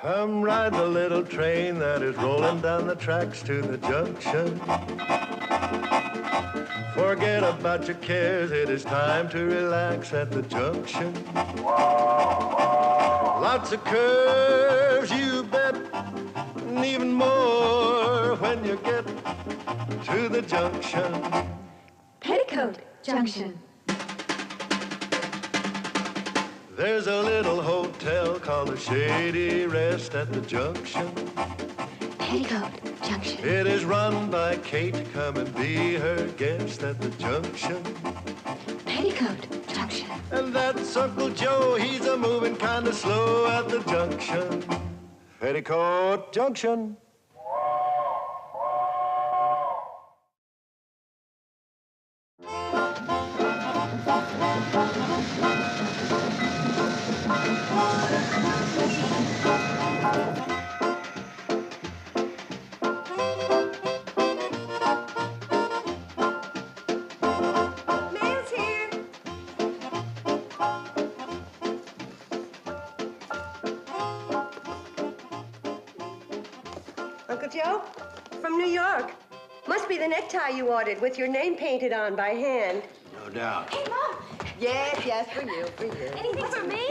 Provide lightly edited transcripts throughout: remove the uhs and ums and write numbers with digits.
Come ride the little train that is rolling down the tracks to the junction. Forget about your cares, it is time to relax at the junction. Lots of curves, you bet, and even more when you get to the junction. Petticoat Junction. There's a little hotel called the Shady Rest at the junction. Petticoat Junction. It is run by Kate. Come and be her guest at the junction. Petticoat Junction. And that's Uncle Joe. He's a moving kind of slow at the junction. Petticoat Junction. Uncle Joe? From New York. Must be the necktie you ordered with your name painted on by hand. No doubt. Hey, Mom. Yes, for you. Anything for me?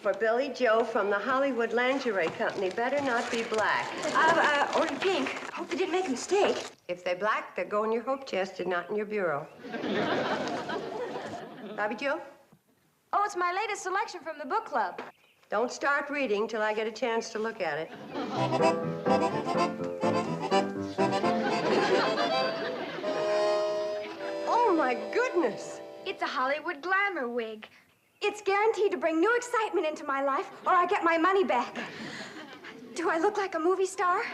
For Billy Joe from the Hollywood Lingerie Company. Better not be black. Ordered pink. Hope they didn't make a mistake. If they're black, they'll go in your hope chest and not in your bureau. Bobby Joe? Oh, it's my latest selection from the book club. Don't start reading till I get a chance to look at it. Oh, my goodness. It's a Hollywood glamour wig. It's guaranteed to bring new excitement into my life, or I get my money back. Do I look like a movie star?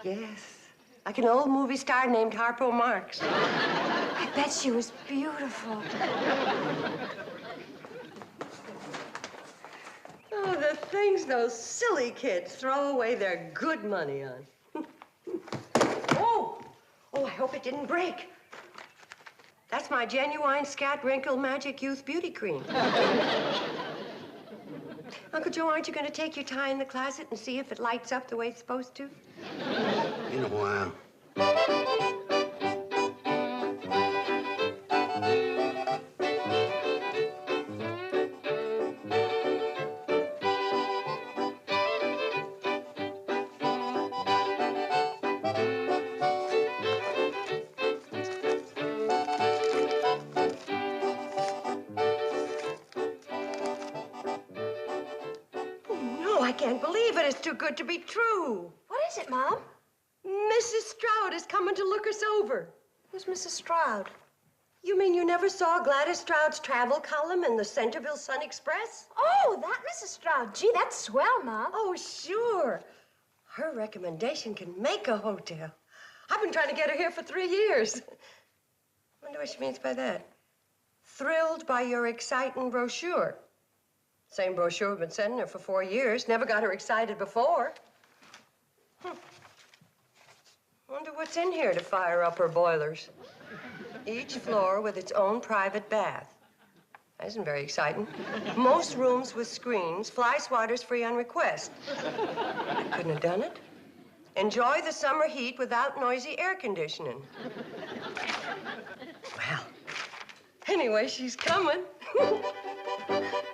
Yes, like an old movie star named Harpo Marx. I bet she was beautiful. Oh, the things those silly kids throw away their good money on. Oh, I hope it didn't break. That's my genuine Scat Wrinkle Magic Youth Beauty Cream. Uncle Joe, aren't you going to take your tie in the closet and see if it lights up the way it's supposed to? In a while. I can't believe it. It's too good to be true. What is it, Mom? Mrs. Stroud is coming to look us over. Who's Mrs. Stroud? You mean you never saw Gladys Stroud's travel column in the Centerville Sun Express? Oh, that Mrs. Stroud. Gee, that's swell, Mom. Oh, sure. Her recommendation can make a hotel. I've been trying to get her here for 3 years. Wonder what she means by that. Thrilled by your exciting brochure. Same brochure we've been sending her for 4 years. Never got her excited before. Wonder what's in here to fire up her boilers. Each floor with its own private bath. That isn't very exciting. Most rooms with screens. Fly swatters free on request. I couldn't have done it. Enjoy the summer heat without noisy air conditioning. Well, anyway, she's coming.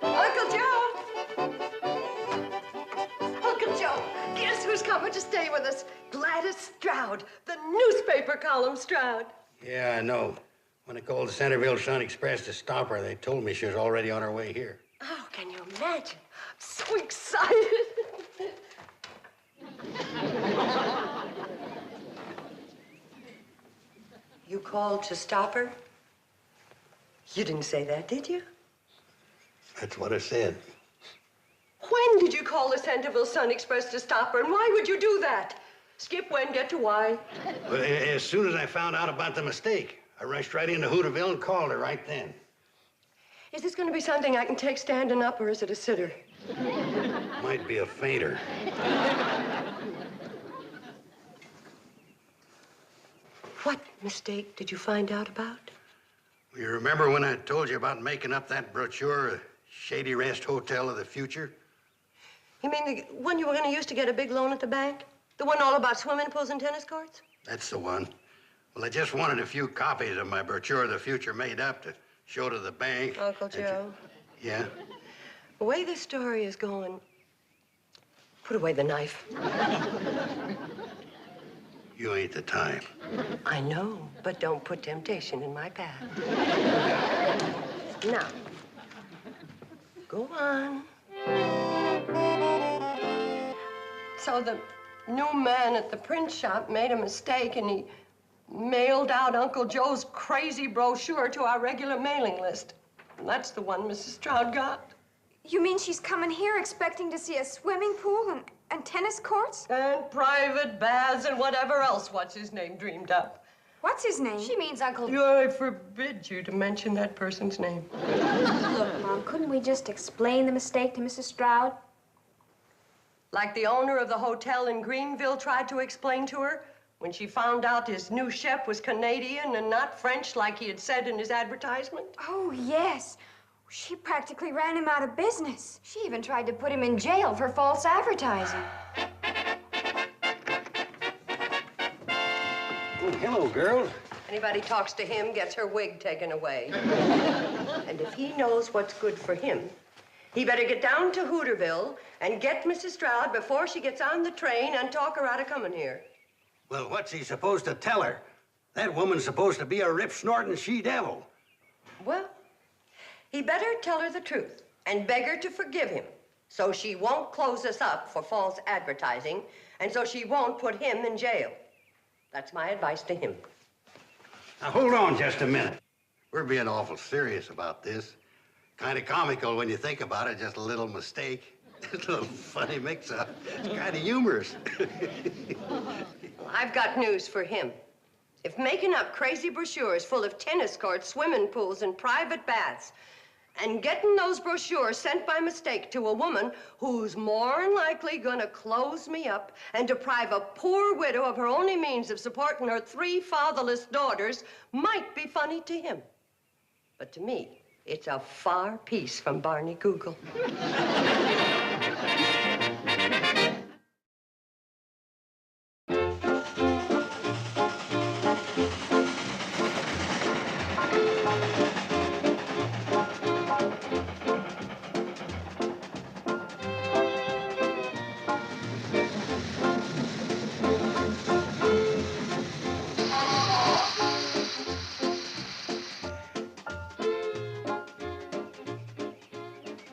Uncle Joe! Uncle Joe, guess who's coming to stay with us? Gladys Stroud, the newspaper column Stroud. Yeah, I know. When I called the Centerville Sun Express to stop her, they told me she was already on her way here. Oh, can you imagine? I'm so excited. You called to stop her? You didn't say that, did you? That's what I said. When did you call the Centerville Sun Express to stop her, and why would you do that? Skip when, get to why. Well, as soon as I found out about the mistake, I rushed right into Hooterville and called her right then. Is this going to be something I can take standing up, or is it a sitter? Might be a fainter. What mistake did you find out about? You remember when I told you about making up that brochure, Shady Rest Hotel of the Future? You mean the one you were going to use to get a big loan at the bank? The one all about swimming pools and tennis courts? That's the one. Well, I just wanted a few copies of my brochure of the future made up to show to the bank. Uncle Joe. Yeah? The way this story is going, put away the knife. You ain't the type. I know, but don't put temptation in my path. Now, go on. So the new man at the print shop made a mistake and he mailed out Uncle Joe's crazy brochure to our regular mailing list. And that's the one Mrs. Stroud got. You mean she's coming here expecting to see a swimming pool and tennis courts? And private baths and whatever else what's-his-name dreamed up. What's his name? She means Uncle... I forbid you to mention that person's name. Look, Mom, couldn't we just explain the mistake to Mrs. Stroud? Like the owner of the hotel in Greenville tried to explain to her when she found out his new chef was Canadian and not French like he had said in his advertisement. Oh, yes. She practically ran him out of business. She even tried to put him in jail for false advertising. Oh, hello, girls. Anybody talks to him gets her wig taken away. And if he knows what's good for him, he better get down to Hooterville and get Mrs. Stroud before she gets on the train and talk her out of coming here. Well, what's he supposed to tell her? That woman's supposed to be a rip-snorting she-devil. Well, he better tell her the truth and beg her to forgive him so she won't close us up for false advertising and so she won't put him in jail. That's my advice to him. Now, hold on just a minute. We're being awful serious about this. Kind of comical when you think about it, just a little mistake. Just a little funny mix-up. It's kind of humorous. I've got news for him. If making up crazy brochures full of tennis courts, swimming pools, and private baths, and getting those brochures sent by mistake to a woman who's more than likely gonna close me up and deprive a poor widow of her only means of supporting her 3 fatherless daughters might be funny to him. But to me, it's a far piece from Barney Google.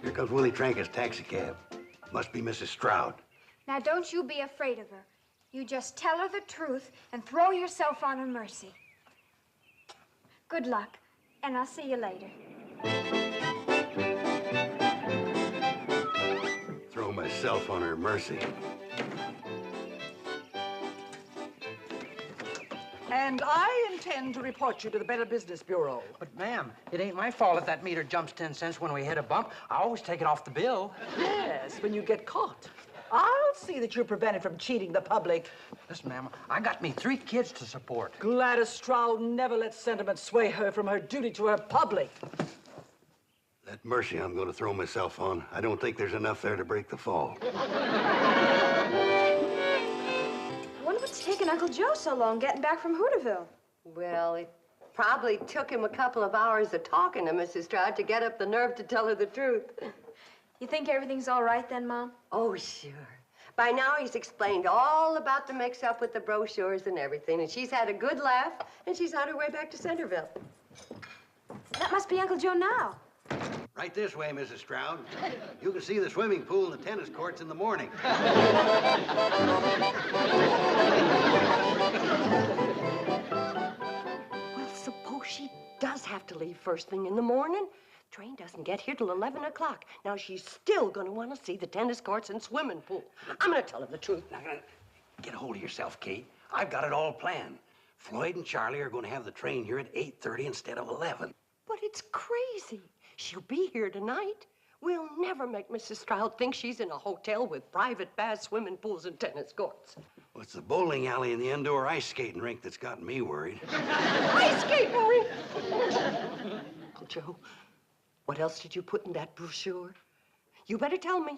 Here comes Willie Tranker's taxicab. Must be Mrs. Stroud. Now, don't you be afraid of her. You just tell her the truth and throw yourself on her mercy. Good luck, and I'll see you later. Throw myself on her mercy. And I intend to report you to the Better Business Bureau. But, ma'am, it ain't my fault if that meter jumps 10 cents when we hit a bump. I always take it off the bill. Yes, when you get caught. I'll see that you're prevented from cheating the public. Listen, ma'am, I got me 3 kids to support. Gladys Stroud never let sentiment sway her from her duty to her public. That mercy I'm going to throw myself on, I don't think there's enough there to break the fall. I wonder what's taking Uncle Joe so long getting back from Hooterville. Well, it probably took him a couple of hours of talking to Mrs. Stroud to get up the nerve to tell her the truth. You think everything's all right then, Mom? Oh, sure. By now, he's explained all about the mix-up with the brochures and everything, and she's had a good laugh, and she's on her way back to Centerville. That must be Uncle Joe now. Right this way, Mrs. Stroud. You can see the swimming pool and the tennis courts in the morning. Well, suppose she does have to leave first thing in the morning. Train doesn't get here till 11 o'clock. Now, she's still going to want to see the tennis courts and swimming pool. I'm going to tell her the truth. Now, get a hold of yourself, Kate. I've got it all planned. Floyd and Charlie are going to have the train here at 8:30 instead of 11. But it's crazy. She'll be here tonight. We'll never make Mrs. Stroud think she's in a hotel with private baths, swimming pools, and tennis courts. Well, it's the bowling alley and the indoor ice skating rink that's got me worried. Ice skating rink! Uncle Joe, what else did you put in that brochure? You better tell me.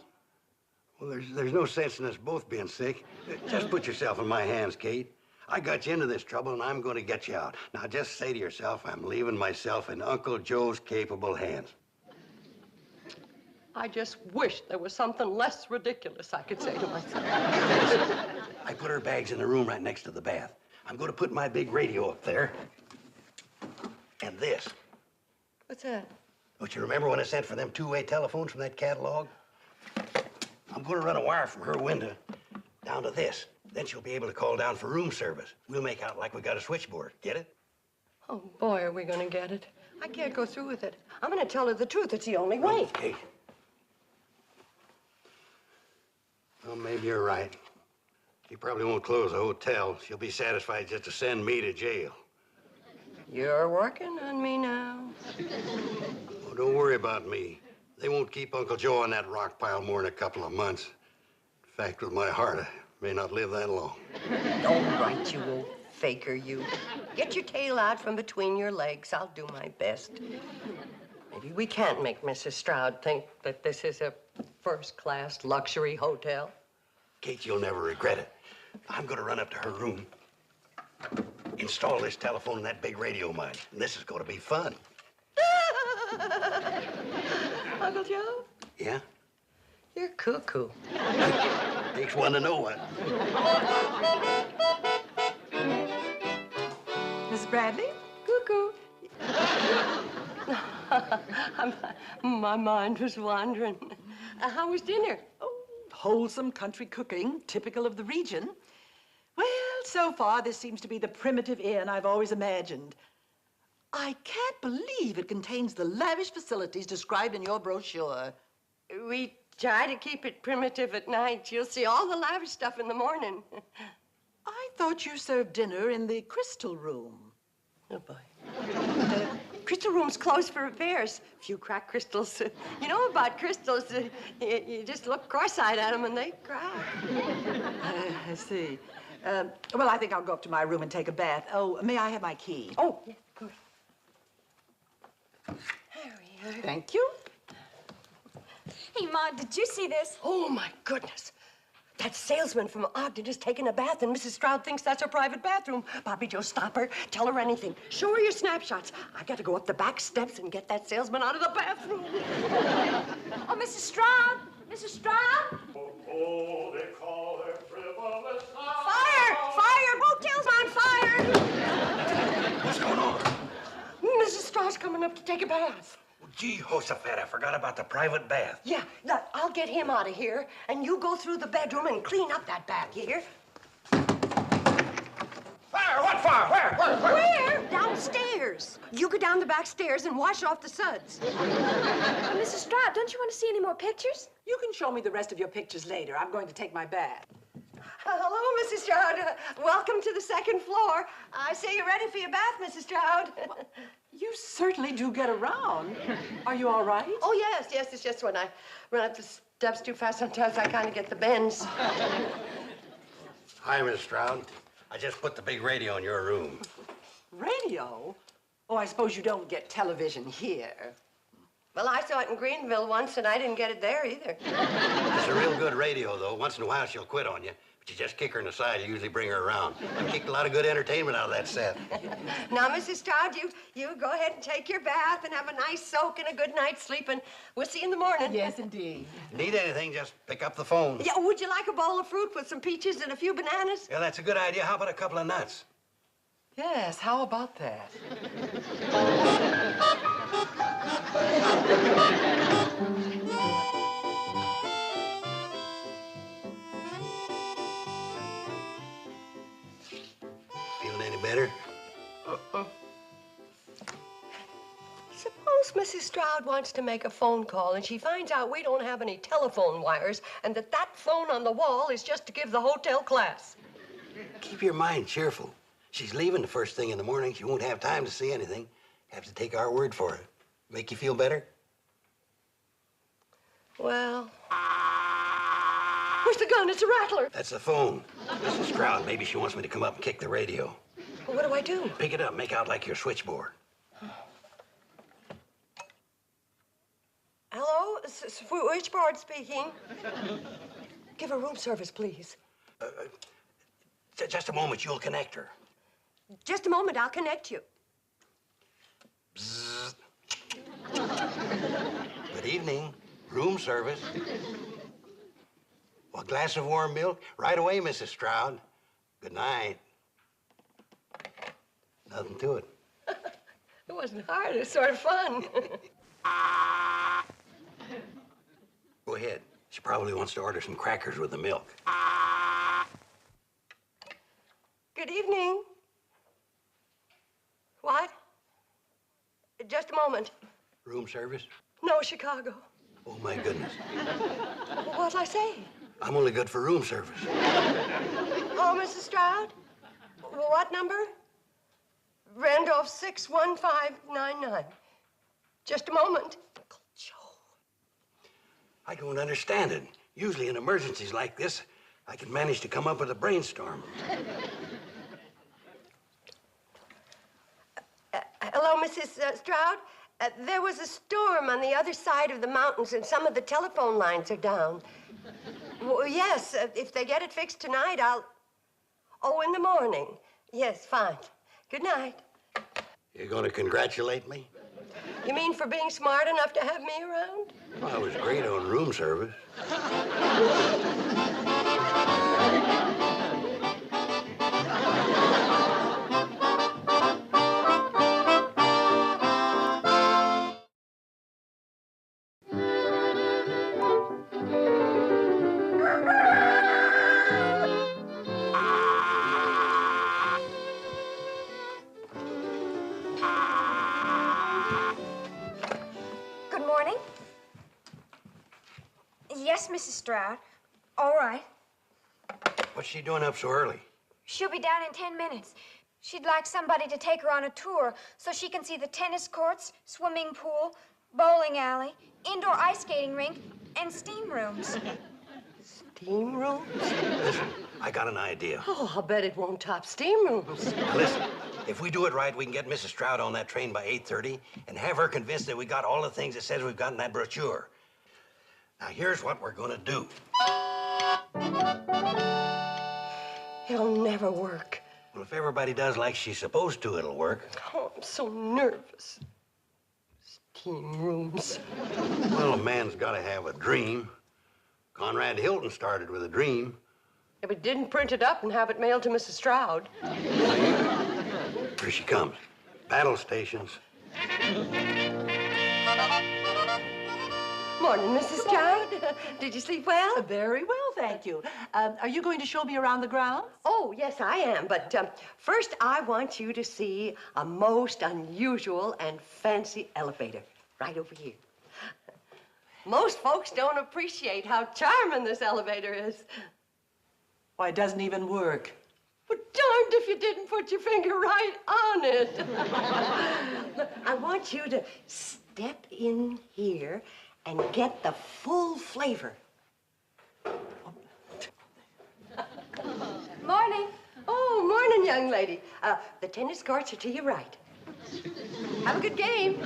Well, there's no sense in us both being sick. Just put yourself in my hands, Kate. I got you into this trouble, and I'm going to get you out. Now, just say to yourself, I'm leaving myself in Uncle Joe's capable hands. I just wish there was something less ridiculous I could say to myself. I put her bags in the room right next to the bath. I'm going to put my big radio up there. And this. What's that? Don't you remember when I sent for them two-way telephones from that catalog? I'm going to run a wire from her window down to this. Then she'll be able to call down for room service. We'll make out like we got a switchboard. Get it? Oh, boy, are we going to get it. I can't go through with it. I'm going to tell her the truth. It's the only way. Kate. Well, maybe you're right. She probably won't close the hotel. She'll be satisfied just to send me to jail. You're working on me now. Oh, don't worry about me. They won't keep Uncle Joe on that rock pile more than a couple of months. In fact, with my heart, I may not live that long. All right, you old faker, you. Get your tail out from between your legs. I'll do my best. Maybe we can't make Mrs. Stroud think that this is a first-class luxury hotel. Kate, you'll never regret it. I'm going to run up to her room, install this telephone and that big radio of mine, and this is going to be fun. Uncle Joe? Yeah? You're cuckoo. Takes one to know one. Miss Bradley? Cuckoo. My mind was wandering. How was dinner? Oh, wholesome country cooking, typical of the region. Well, so far, this seems to be the primitive inn I've always imagined. I can't believe it contains the lavish facilities described in your brochure. We try to keep it primitive at night. You'll see all the lavish stuff in the morning. I thought you served dinner in the crystal room. Oh, boy. Crystal room's closed for repairs. A few cracked crystals. You know about crystals, you just look cross-eyed at them and they crack. I see. Well, I think I'll go up to my room and take a bath. Oh, may I have my key? Oh, yeah, of course. Harry, Thank you. Hey, Ma, did you see this? Oh, my goodness. That salesman from Ogden is taking a bath, and Mrs. Stroud thinks that's her private bathroom. Bobby Joe, stop her. Tell her anything. Show her your snapshots. I got to go up the back steps and get that salesman out of the bathroom. Oh, Mrs. Stroud! Mrs. Stroud! Oh, they call her frivolous. Fire! Fire! Hotel's on fire! What's going on? Mrs. Stroud's coming up to take a bath. Gee, Josephat, I forgot about the private bath. Yeah, look, I'll get him out of here, and you go through the bedroom and clean up that bath, you hear? Fire! What fire? Where? Where? Downstairs. You go down the back stairs and wash off the suds. Mrs. Stroud, don't you want to see any more pictures? You can show me the rest of your pictures later. I'm going to take my bath. Hello, Mrs. Stroud. Welcome to the second floor. I say you're ready for your bath, Mrs. Stroud. You certainly do get around. Are you all right? Oh, yes, yes. It's just when I run up the steps too fast, sometimes I kind of get the bends. Hi, Miss Stroud. I just put the big radio in your room. Radio? Oh, I suppose you don't get television here. Well, I saw it in Greenville once, and I didn't get it there either. It's a real good radio, though. Once in a while, she'll quit on you. But you just kick her in the side. You usually bring her around. I've kicked a lot of good entertainment out of that set. Now, Mrs. Stroud, you go ahead and take your bath and have a nice soak and a good night's sleep, and we'll see you in the morning. Yes, indeed. Need anything, just pick up the phone. Yeah, would you like a bowl of fruit with some peaches and a few bananas? Yeah, that's a good idea. How about a couple of nuts? Yes, how about that? Feeling any better? Suppose Mrs. Stroud wants to make a phone call and she finds out we don't have any telephone wires and that phone on the wall is just to give the hotel class. Keep your mind cheerful. She's leaving the first thing in the morning. She won't have time to see anything. Have to take our word for it. Make you feel better? Well, where's the gun? It's a rattler. That's the phone. Mrs. Stroud, maybe she wants me to come up and kick the radio. Well, what do I do? Pick it up, make out like your switchboard. Hello, switchboard speaking. Give her room service, please. Just a moment, you'll connect her. Just a moment, I'll connect you. Bzzz. Good evening. Room service. Well, a glass of warm milk? Right away, Mrs. Stroud. Good night. Nothing to it. It wasn't hard. It was sort of fun. Go ahead. She probably wants to order some crackers with the milk. Good evening. What? Just a moment. Room service? No, Chicago. Oh, my goodness. What'll I say? I'm only good for room service. Oh, Mrs. Stroud? What number? Randolph 61599. Just a moment. Uncle Joe. I don't understand it. Usually in emergencies like this, I can manage to come up with a brainstorm. Hello, Mrs. Stroud. There was a storm on the other side of the mountains, and some of the telephone lines are down. Well, yes, if they get it fixed tonight, I'll... Oh, in the morning. Yes, fine. Good night. You're going to congratulate me? You mean for being smart enough to have me around? Well, I was great on room service. Good morning. Yes, Mrs. Stroud. All right. What's she doing up so early? She'll be down in 10 minutes. She'd like somebody to take her on a tour so she can see the tennis courts, swimming pool, bowling alley, indoor ice skating rink, and steam rooms. Steam rooms? Listen, I got an idea. Oh, I'll bet it won't top steam rooms. Now listen, if we do it right, we can get Mrs. Stroud on that train by 8:30 and have her convinced that we got all the things it says we've got in that brochure. Now, here's what we're gonna do. It'll never work. Well, if everybody does like she's supposed to, it'll work. Oh, I'm so nervous. Steam rooms. Well, a man's gotta have a dream. Conrad Hilton started with a dream. If it didn't print it up and have it mailed to Mrs. Stroud. Here she comes. Battle stations. Morning, Mrs. Stroud. Did you sleep well? Very well, thank you. Are you going to show me around the grounds? Oh, yes, I am. But first, I want you to see a most unusual and fancy elevator right over here. Most folks don't appreciate how charming this elevator is. Why, it doesn't even work. Well, darned if you didn't put your finger right on it. Look, I want you to step in here and get the full flavor. Morning. Oh, morning, young lady. The tennis courts are to your right. Have a good game.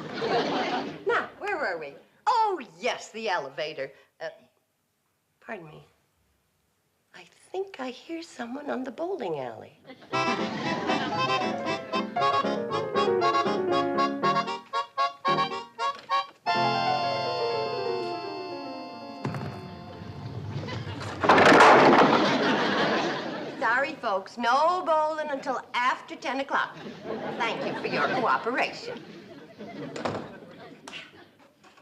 Now, where were we? Oh, yes, the elevator. Pardon me. I think I hear someone on the bowling alley. Sorry, folks, no bowling until after 10 o'clock. Thank you for your cooperation.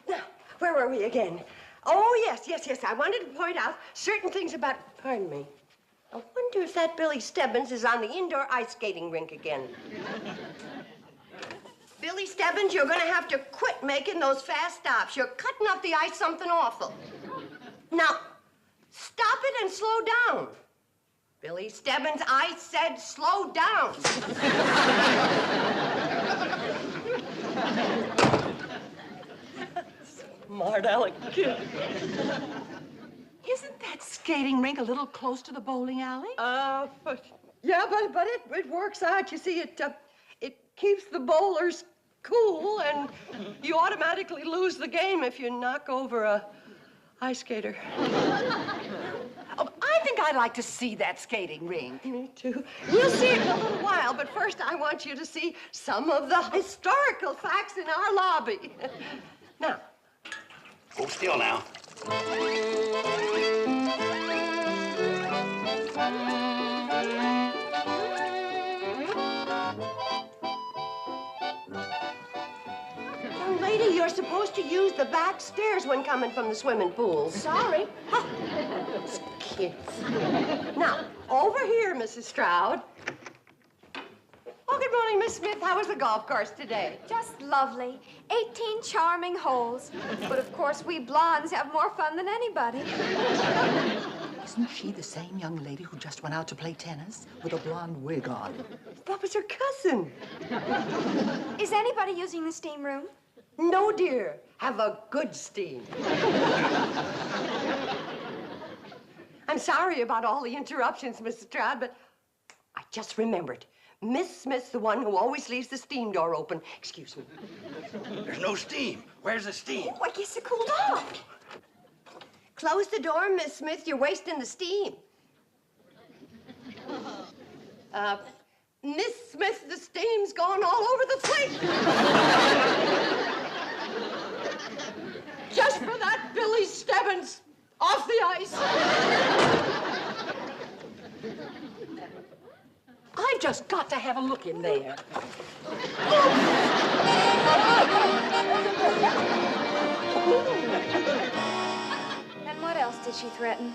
Now, where were we again? Oh, yes. I wanted to point out certain things about... Pardon me. I wonder if that Billy Stebbins is on the indoor ice skating rink again. Billy Stebbins, you're going to have to quit making those fast stops. You're cutting up the ice something awful. Now, stop it and slow down. Billy Stebbins, I said slow down. Smart aleck kid. Isn't that skating rink a little close to the bowling alley? But it works out. You see, it keeps the bowlers cool, and you automatically lose the game if you knock over a ice skater. Oh, I think I'd like to see that skating rink. Me too. We'll see it in a little while, but first I want you to see some of the historical facts in our lobby. Now. Hold still now. Young lady, you're supposed to use the back stairs when coming from the swimming pool. Sorry. Those kids. Now, over here, Mrs. Stroud. Oh, good morning, Miss Smith. How was the golf course today? Just lovely. 18 charming holes. But of course, we blondes have more fun than anybody. Isn't she the same young lady who just went out to play tennis with a blonde wig on? That was her cousin. Is anybody using the steam room? No, dear. Have a good steam. I'm sorry about all the interruptions, Mrs. Stroud, but I just remembered. Miss Smith's the one who always leaves the steam door open. Excuse me. There's no steam. Where's the steam? Oh, I guess it cooled off. Close the door, Miss Smith. You're wasting the steam. Miss Smith, the steam's gone all over the place. Just for that Billy Stebbins off the ice. I've just got to have a look in there. And what else did she threaten?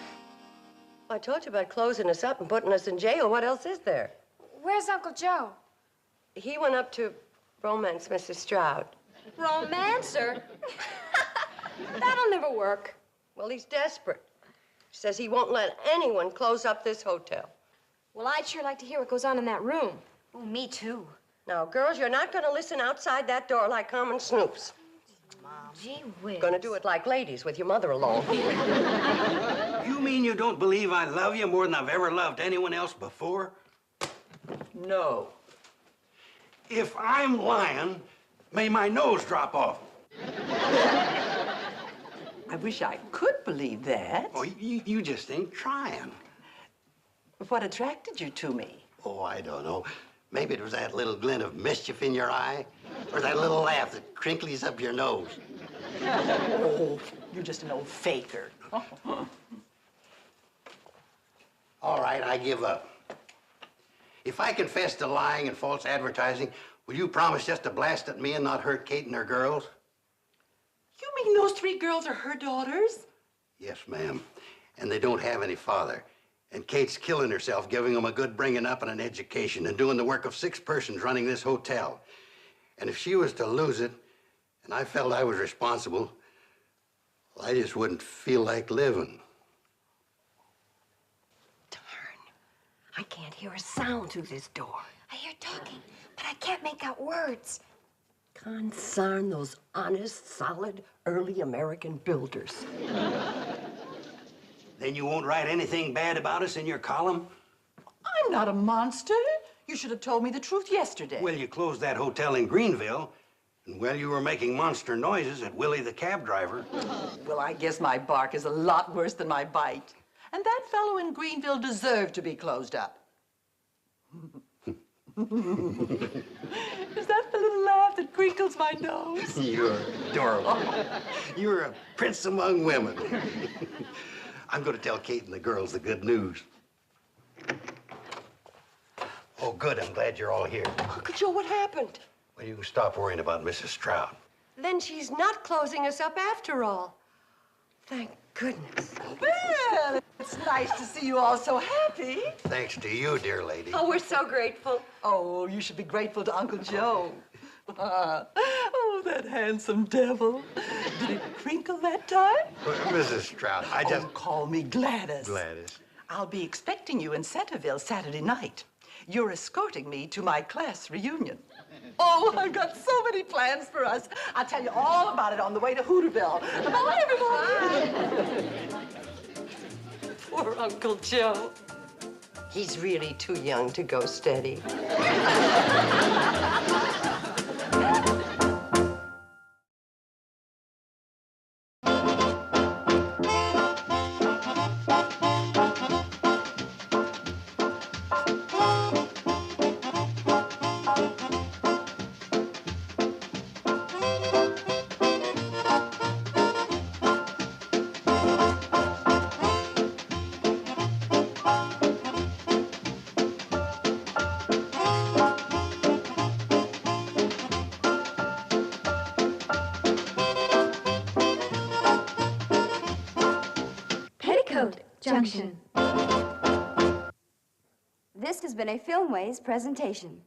I told you about closing us up and putting us in jail. What else is there? Where's Uncle Joe? He went up to romance Mrs. Stroud. Romancer? That'll never work. Well, he's desperate. He says he won't let anyone close up this hotel. Well, I'd sure like to hear what goes on in that room. Oh, me too. Now, girls, you're not going to listen outside that door like common snoops. Gee whiz. Going to do it like ladies with your mother alone. You mean you don't believe I love you more than I've ever loved anyone else before? No. If I'm lying, may my nose drop off. I wish I could believe that. Oh, you just ain't trying. What attracted you to me? Oh, I don't know. Maybe it was that little glint of mischief in your eye, or that little laugh that crinkles up your nose. Oh, you're just an old faker. All right, I give up. If I confess to lying and false advertising, will you promise just to blast at me and not hurt Kate and her girls? You mean those 3 girls are her daughters? Yes, ma'am. And they don't have any father. And Kate's killing herself, giving them a good bringing up and an education, and doing the work of 6 persons running this hotel. And if she was to lose it, and I felt I was responsible, well, I just wouldn't feel like living. Darn. I can't hear a sound through this door. I hear talking, but I can't make out words. Concern those honest, solid, early American builders. Then you won't write anything bad about us in your column? I'm not a monster. You should have told me the truth yesterday. Well, you closed that hotel in Greenville, and well, you were making monster noises at Willie the cab driver. Well, I guess my bark is a lot worse than my bite. And that fellow in Greenville deserved to be closed up. Is that the little laugh that crinkles my nose? You're adorable. You're a prince among women. I'm going to tell Kate and the girls the good news. Oh, good. I'm glad you're all here. Uncle Joe, what happened? Well, you can stop worrying about Mrs. Stroud. Then she's not closing us up after all. Thank goodness. Well, it's nice to see you all so happy. Thanks to you, dear lady. Oh, we're so grateful. Oh, you should be grateful to Uncle Joe. Oh, that handsome devil. Did it crinkle that time? Mrs. Stroud, I just... Oh, call me Gladys. Gladys. I'll be expecting you in Centerville Saturday night. You're escorting me to my class reunion. Oh, I've got so many plans for us. I'll tell you all about it on the way to Hooterville. Bye, everybody. Poor Uncle Joe. He's really too young to go steady. Junction. This has been a Filmways presentation.